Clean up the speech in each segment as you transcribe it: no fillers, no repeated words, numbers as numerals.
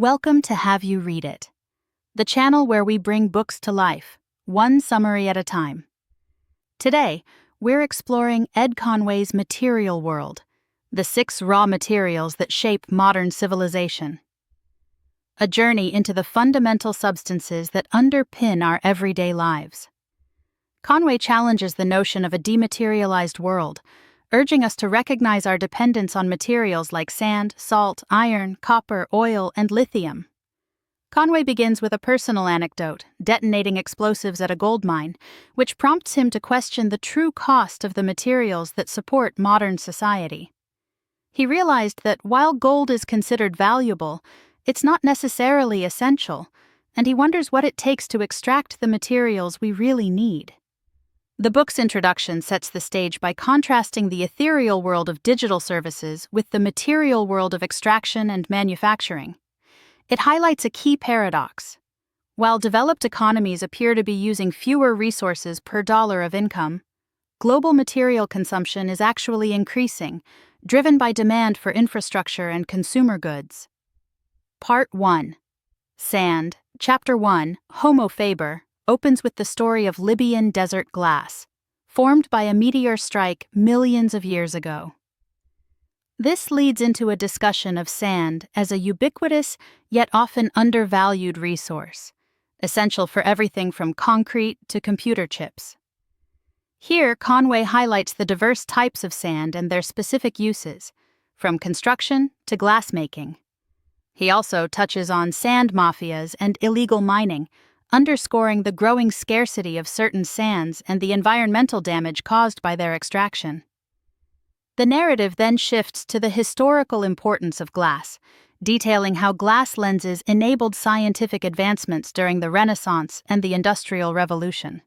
Welcome to Have You Read It, the channel where we bring books to life, one summary at a time. Today, we're exploring Ed Conway's Material World, the 6 raw materials that shape modern civilization. A journey into the fundamental substances that underpin our everyday lives. Conway challenges the notion of a dematerialized world, urging us to recognize our dependence on materials like sand, salt, iron, copper, oil, and lithium. Conway begins with a personal anecdote, detonating explosives at a gold mine, which prompts him to question the true cost of the materials that support modern society. He realized that while gold is considered valuable, it's not necessarily essential, and he wonders what it takes to extract the materials we really need. The book's introduction sets the stage by contrasting the ethereal world of digital services with the material world of extraction and manufacturing. It highlights a key paradox. While developed economies appear to be using fewer resources per dollar of income, global material consumption is actually increasing, driven by demand for infrastructure and consumer goods. Part 1. Sand, Chapter 1, Homo Faber, opens with the story of Libyan desert glass, formed by a meteor strike millions of years ago. This leads into a discussion of sand as a ubiquitous yet often undervalued resource, essential for everything from concrete to computer chips. Here, Conway highlights the diverse types of sand and their specific uses, from construction to glassmaking. He also touches on sand mafias and illegal mining, underscoring the growing scarcity of certain sands and the environmental damage caused by their extraction. The narrative then shifts to the historical importance of glass, detailing how glass lenses enabled scientific advancements during the Renaissance and the Industrial Revolution.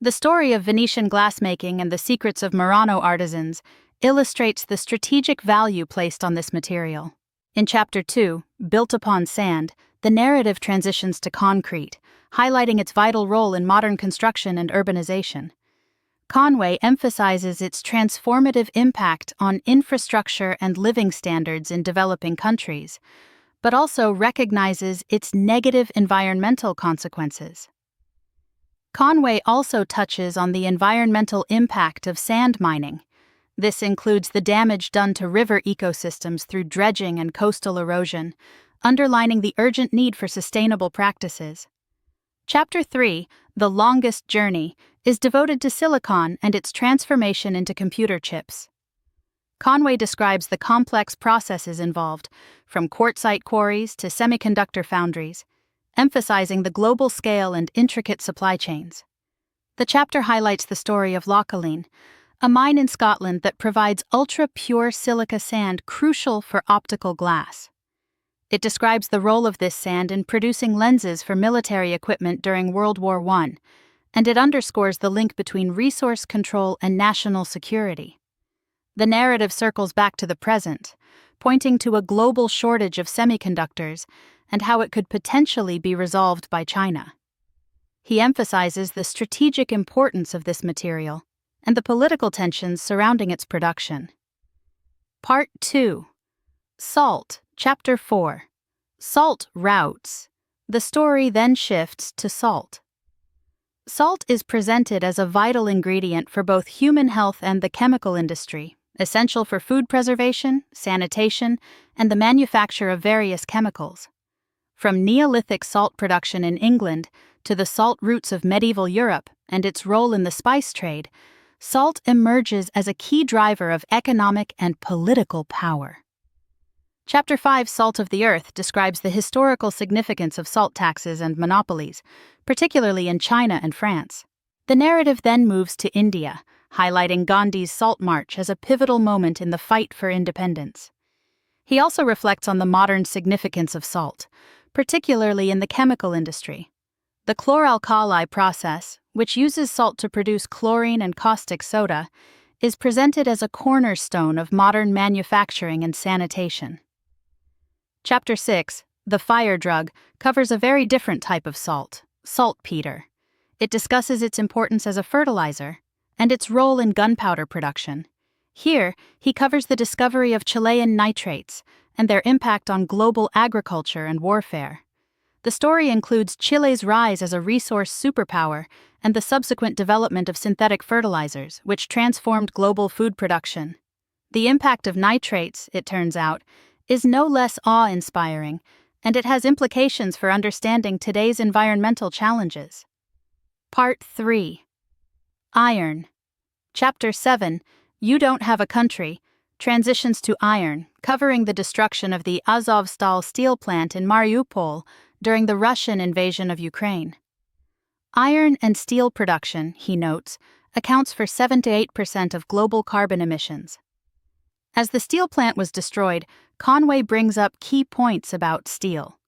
The story of Venetian glassmaking and the secrets of Murano artisans illustrates the strategic value placed on this material. In Chapter 2, Built Upon Sand, the narrative transitions to concrete, highlighting its vital role in modern construction and urbanization. Conway emphasizes its transformative impact on infrastructure and living standards in developing countries, but also recognizes its negative environmental consequences. Conway also touches on the environmental impact of sand mining. This includes the damage done to river ecosystems through dredging and coastal erosion, underlining the urgent need for sustainable practices. Chapter 3, The Longest Journey, is devoted to silicon and its transformation into computer chips. Conway describes the complex processes involved, from quartzite quarries to semiconductor foundries, emphasizing the global scale and intricate supply chains. The chapter highlights the story of Lochaline, a mine in Scotland that provides ultra-pure silica sand crucial for optical glass. It describes the role of this sand in producing lenses for military equipment during World War I, and it underscores the link between resource control and national security. The narrative circles back to the present, pointing to a global shortage of semiconductors and how it could potentially be resolved by China. He emphasizes the strategic importance of this material and the political tensions surrounding its production. Part 2. Salt, Chapter 4. Salt routes. The story then shifts to salt. Salt is presented as a vital ingredient for both human health and the chemical industry, essential for food preservation, sanitation, and the manufacture of various chemicals. From Neolithic salt production in England to the salt routes of medieval Europe and its role in the spice trade, salt emerges as a key driver of economic and political power. Chapter 5, Salt of the Earth, describes the historical significance of salt taxes and monopolies, particularly in China and France. The narrative then moves to India, highlighting Gandhi's Salt March as a pivotal moment in the fight for independence. He also reflects on the modern significance of salt, particularly in the chemical industry. The chloralkali process, which uses salt to produce chlorine and caustic soda, is presented as a cornerstone of modern manufacturing and sanitation. Chapter 6, The Fire Drug, covers a very different type of salt, saltpeter. It discusses its importance as a fertilizer and its role in gunpowder production. Here, he covers the discovery of Chilean nitrates and their impact on global agriculture and warfare. The story includes Chile's rise as a resource superpower and the subsequent development of synthetic fertilizers, which transformed global food production. The impact of nitrates, it turns out, is no less awe-inspiring, and it has implications for understanding today's environmental challenges. Part 3. Iron. Chapter 7, You Don't Have a Country, transitions to iron, covering the destruction of the Azovstal steel plant in Mariupol during the Russian invasion of Ukraine. Iron and steel production, he notes, accounts for 7 to 8% of global carbon emissions. As the steel plant was destroyed, Conway brings up key points about steel.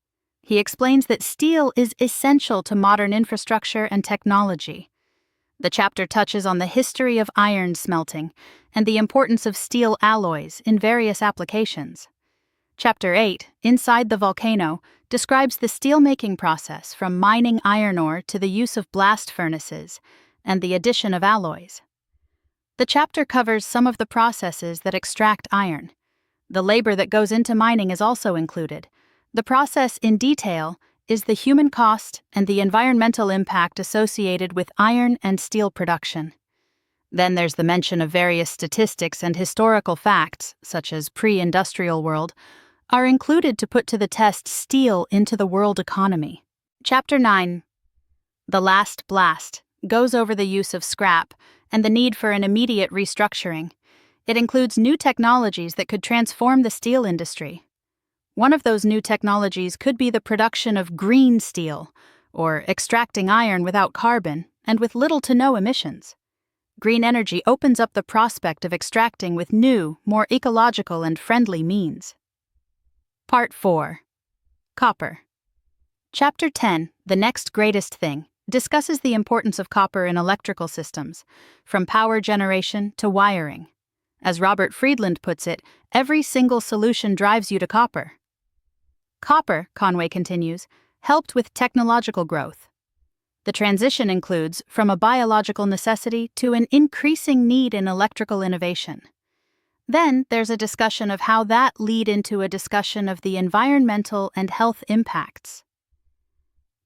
He explains that steel is essential to modern infrastructure and technology. The chapter touches on the history of iron smelting and the importance of steel alloys in various applications. Chapter 8, Inside the Volcano, describes the steelmaking process from mining iron ore to the use of blast furnaces and the addition of alloys. The chapter covers some of the processes that extract iron. The labor that goes into mining is also included. The process in detail is the human cost and the environmental impact associated with iron and steel production. Then there's the mention of various statistics and historical facts, such as pre-industrial world, are included to put to the test steel into the world economy. Chapter 9, The Last Blast, goes over the use of scrap and the need for an immediate restructuring. It includes new technologies that could transform the steel industry. One of those new technologies could be the production of green steel, or extracting iron without carbon and with little to no emissions. Green energy opens up the prospect of extracting with new, more ecological and friendly means. Part 4. Copper. Chapter 10, The Next Greatest Thing, discusses the importance of copper in electrical systems, from power generation to wiring. As Robert Friedland puts it, every single solution drives you to copper. Copper, Conway continues, helped with technological growth. The transition includes from a biological necessity to an increasing need in electrical innovation. Then there's a discussion of how that lead into a discussion of the environmental and health impacts.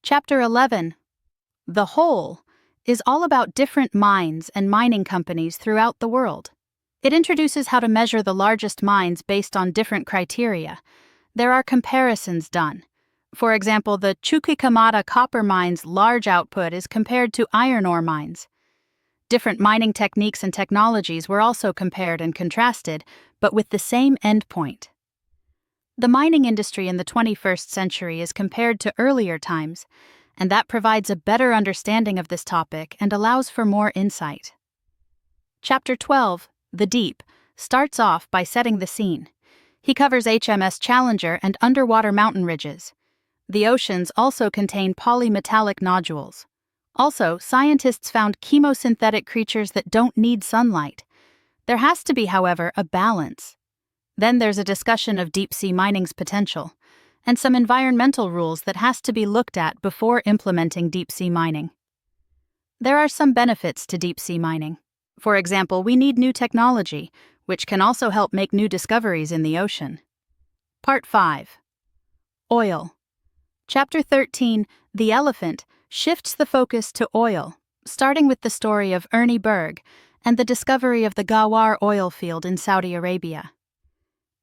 Chapter 11, The Whole, is all about different mines and mining companies throughout the world. It introduces how to measure the largest mines based on different criteria. There are comparisons done. For example, the Chuquicamata copper mine's large output is compared to iron ore mines. Different mining techniques and technologies were also compared and contrasted, but with the same endpoint. The mining industry in the 21st century is compared to earlier times, and that provides a better understanding of this topic and allows for more insight. Chapter 12, The Deep, starts off by setting the scene. He covers HMS Challenger and underwater mountain ridges. The oceans also contain polymetallic nodules. Also, scientists found chemosynthetic creatures that don't need sunlight. There has to be, however, a balance. Then there's a discussion of deep-sea mining's potential, and some environmental rules that has to be looked at before implementing deep-sea mining. There are some benefits to deep-sea mining. For example, we need new technology, which can also help make new discoveries in the ocean. Part 5. Oil. Chapter 13, The Elephant, shifts the focus to oil, starting with the story of Ernie Berg and the discovery of the Ghawar oil field in Saudi Arabia.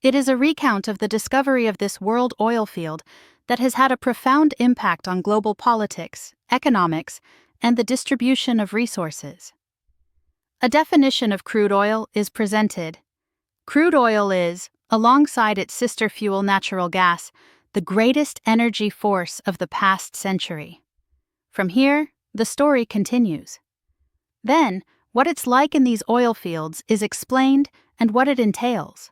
It is a recount of the discovery of this world oil field that has had a profound impact on global politics, economics, and the distribution of resources. A definition of crude oil is presented. Crude oil is, alongside its sister fuel natural gas, the greatest energy force of the past century. From here, the story continues. Then, what it's like in these oil fields is explained and what it entails.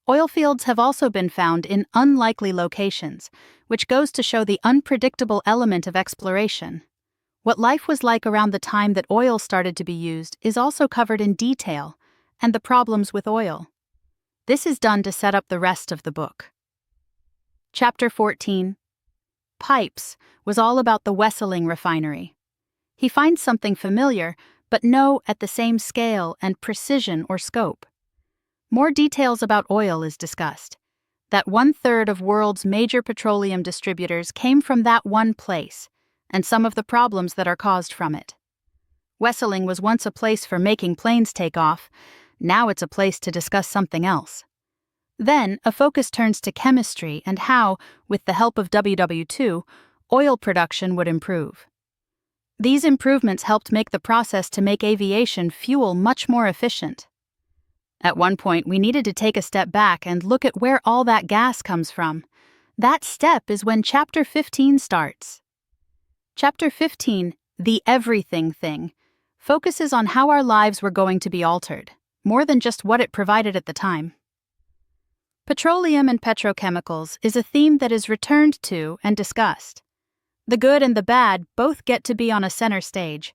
Oil fields have also been found in unlikely locations, which goes to show the unpredictable element of exploration. What life was like around the time that oil started to be used is also covered in detail, and the problems with oil. This is done to set up the rest of the book. Chapter 14. Pipes was all about the Wesseling refinery. He finds something familiar, but no at the same scale and precision or scope. More details about oil is discussed. That 1/3 of world's major petroleum distributors came from that one place, and some of the problems that are caused from it. Wesseling was once a place for making planes take off. Now it's a place to discuss something else. Then, a focus turns to chemistry and how, with the help of WW2, oil production would improve. These improvements helped make the process to make aviation fuel much more efficient. At one point, we needed to take a step back and look at where all that gas comes from. That step is when Chapter 15 starts. Chapter 15, The Everything Thing, focuses on how our lives were going to be altered, more than just what it provided at the time. Petroleum and petrochemicals is a theme that is returned to and discussed. The good and the bad both get to be on a center stage,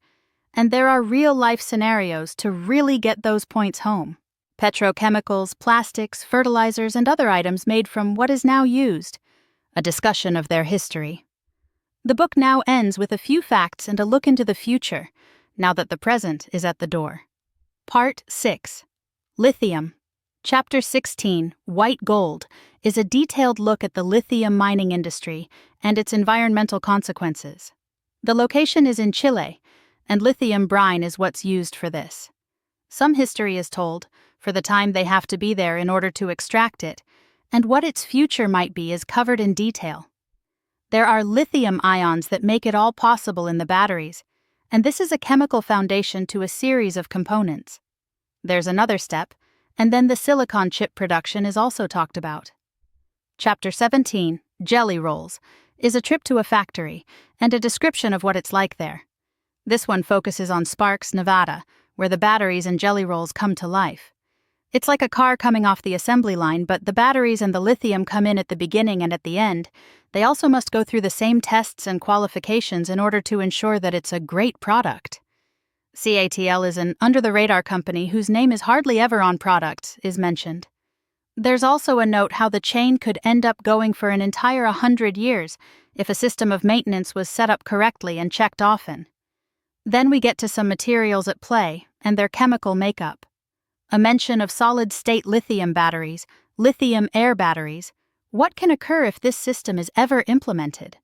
and there are real-life scenarios to really get those points home. Petrochemicals, plastics, fertilizers, and other items made from what is now used, a discussion of their history. The book now ends with a few facts and a look into the future, now that the present is at the door. Part 6. Lithium. Chapter 16, White Gold, is a detailed look at the lithium mining industry and its environmental consequences. The location is in Chile, and lithium brine is what's used for this. Some history is told, for the time they have to be there in order to extract it, and what its future might be is covered in detail. There are lithium ions that make it all possible in the batteries, and this is a chemical foundation to a series of components. There's another step, and then the silicon chip production is also talked about. Chapter 17, Jelly Rolls, is a trip to a factory and a description of what it's like there. This one focuses on Sparks, Nevada, where the batteries and jelly rolls come to life. It's like a car coming off the assembly line, but the batteries and the lithium come in at the beginning and at the end. They also must go through the same tests and qualifications in order to ensure that it's a great product. CATL is an under-the-radar company whose name is hardly ever on products, is mentioned. There's also a note how the chain could end up going for an entire 100 years if a system of maintenance was set up correctly and checked often. Then we get to some materials at play and their chemical makeup. A mention of solid-state lithium batteries, lithium-air batteries. What can occur if this system is ever implemented?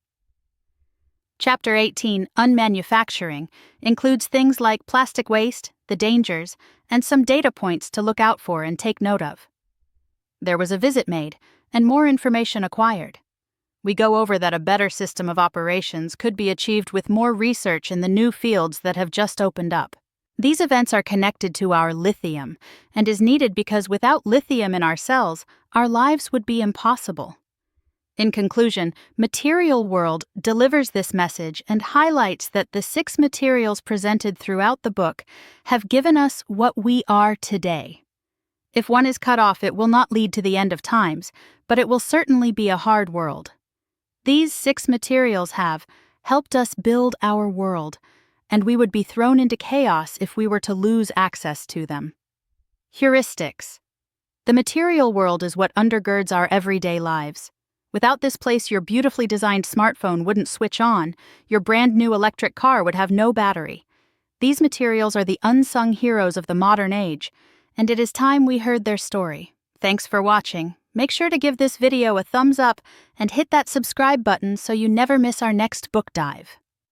Chapter 18, Unmanufacturing, includes things like plastic waste, the dangers, and some data points to look out for and take note of. There was a visit made, and more information acquired. We go over that a better system of operations could be achieved with more research in the new fields that have just opened up. These events are connected to our lithium, and is needed because without lithium in our cells, our lives would be impossible. In conclusion, Material World delivers this message and highlights that the 6 materials presented throughout the book have given us what we are today. If one is cut off, it will not lead to the end of times, but it will certainly be a hard world. These 6 materials have helped us build our world, and we would be thrown into chaos if we were to lose access to them. Heuristics. The material world is what undergirds our everyday lives. Without this place, your beautifully designed smartphone wouldn't switch on, your brand new electric car would have no battery. These materials are the unsung heroes of the modern age, and it is time we heard their story. Thanks for watching. Make sure to give this video a thumbs up and hit that subscribe button so you never miss our next book dive.